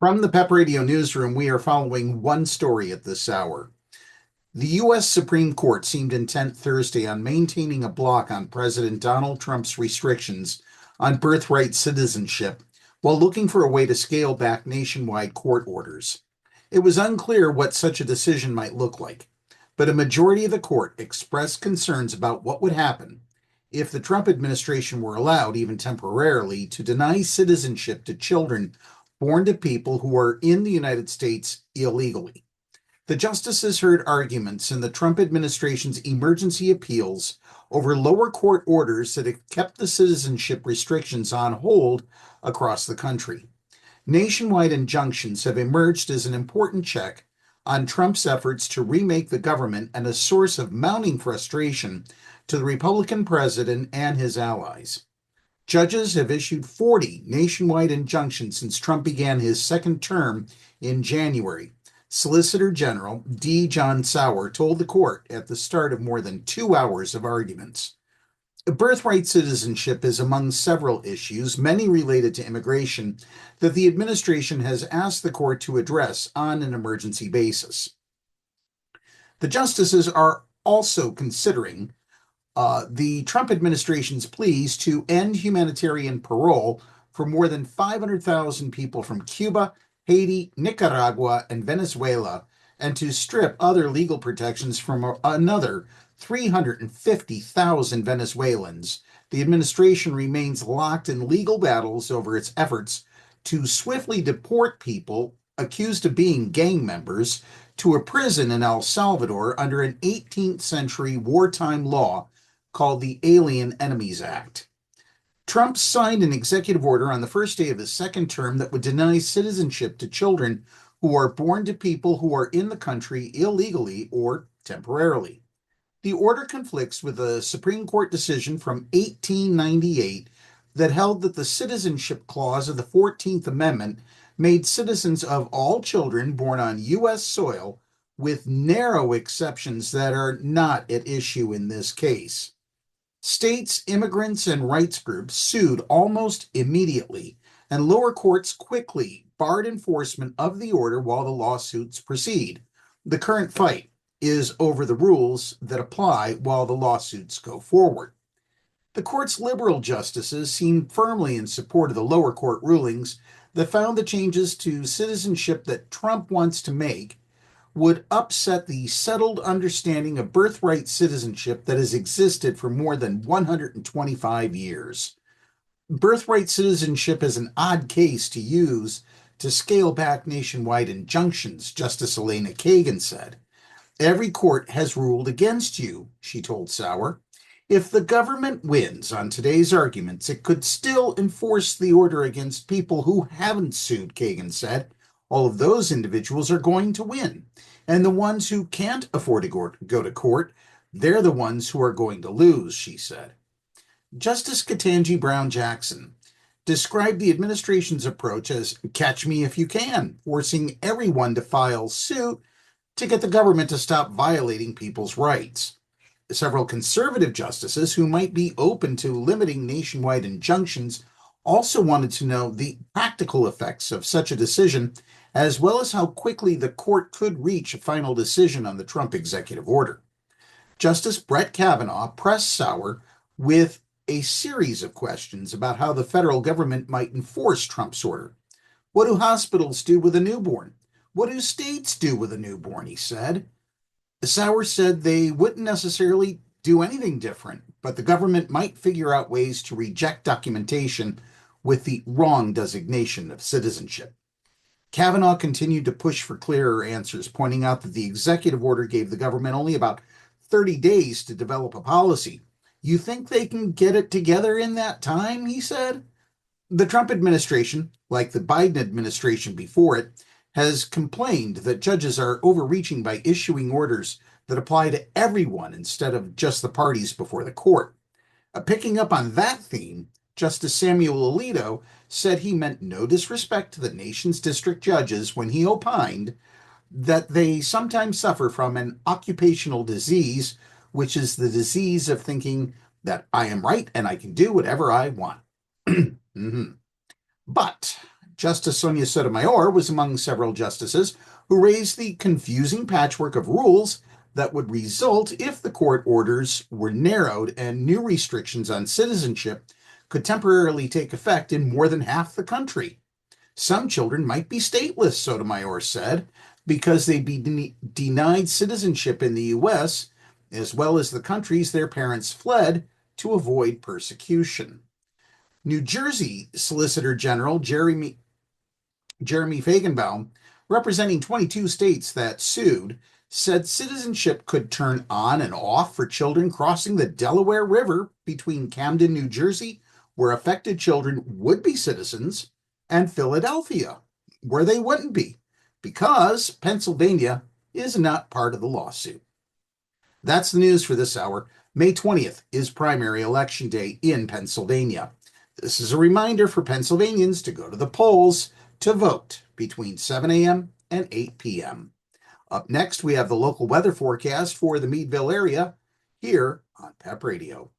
From the PEP Radio Newsroom, we are following one story at this hour. The U.S. Supreme Court seemed intent Thursday on maintaining a block on President Donald Trump's restrictions on birthright citizenship while looking for a way to scale back nationwide court orders. It was unclear what such a decision might look like, but a majority of the court expressed concerns about what would happen if the Trump administration were allowed, even temporarily, to deny citizenship to children born to people who are in the United States illegally. The justices heard arguments in the Trump administration's emergency appeals over lower court orders that have kept the citizenship restrictions on hold across the country. Nationwide injunctions have emerged as an important check on Trump's efforts to remake the government and a source of mounting frustration to the Republican president and his allies. Judges have issued 40 nationwide injunctions since Trump began his second term in January. Solicitor General D. John Sauer told the court at the start of more than 2 hours of arguments. Birthright citizenship is among several issues, many related to immigration, that the administration has asked the court to address on an emergency basis. The justices are also considering the Trump administration's pleas to end humanitarian parole for more than 500,000 people from Cuba, Haiti, Nicaragua, and Venezuela, and to strip other legal protections from another 350,000 Venezuelans. The administration remains locked in legal battles over its efforts to swiftly deport people accused of being gang members to a prison in El Salvador under an 18th century wartime law called the Alien Enemies Act. Trump signed an executive order on the first day of his second term that would deny citizenship to children who are born to people who are in the country illegally or temporarily. The order conflicts with a Supreme Court decision from 1898 that held that the citizenship clause of the 14th Amendment made citizens of all children born on U.S. soil, with narrow exceptions that are not at issue in this case. States, immigrants, and rights groups sued almost immediately, and lower courts quickly barred enforcement of the order while the lawsuits proceed. The current fight is over the rules that apply while the lawsuits go forward. The court's liberal justices seem firmly in support of the lower court rulings that found the changes to citizenship that Trump wants to make would upset the settled understanding of birthright citizenship that has existed for more than 125 years. Birthright citizenship is an odd case to use to scale back nationwide injunctions, Justice Elena Kagan said. Every court has ruled against you, she told Sauer. If the government wins on today's arguments, it could still enforce the order against people who haven't sued, Kagan said. All of those individuals are going to win. And the ones who can't afford to go to court, they're the ones who are going to lose, she said. Justice Ketanji Brown Jackson described the administration's approach as catch me if you can, forcing everyone to file suit to get the government to stop violating people's rights. Several conservative justices who might be open to limiting nationwide injunctions also wanted to know the practical effects of such a decision, as well as how quickly the court could reach a final decision on the Trump executive order. Justice Brett Kavanaugh pressed Sauer with a series of questions about how the federal government might enforce Trump's order. What do hospitals do with a newborn? What do states do with a newborn, he said. Sauer said they wouldn't necessarily do anything different, but the government might figure out ways to reject documentation with the wrong designation of citizenship. Kavanaugh continued to push for clearer answers, pointing out that the executive order gave the government only about 30 days to develop a policy. You think they can get it together in that time, he said? The Trump administration, like the Biden administration before it, has complained that judges are overreaching by issuing orders that apply to everyone instead of just the parties before the court. Picking up on that theme, Justice Samuel Alito said he meant no disrespect to the nation's district judges when he opined that they sometimes suffer from an occupational disease, which is the disease of thinking that I am right and I can do whatever I want. But Justice Sonia Sotomayor was among several justices who raised the confusing patchwork of rules that would result if the court orders were narrowed and new restrictions on citizenship could temporarily take effect in more than half the country. Some children might be stateless, Sotomayor said, because they'd be denied citizenship in the U.S., as well as the countries their parents fled to avoid persecution. New Jersey Solicitor General Jeremy Feigenbaum, representing 22 states that sued, said citizenship could turn on and off for children crossing the Delaware River between Camden, New Jersey, where affected children would be citizens, and Philadelphia, where they wouldn't be, because Pennsylvania is not part of the lawsuit. That's the news for this hour. May 20th is primary election day in Pennsylvania. This is a reminder for Pennsylvanians to go to the polls to vote between 7 a.m. and 8 p.m. Up next, we have the local weather forecast for the Meadville area here on PEP Radio.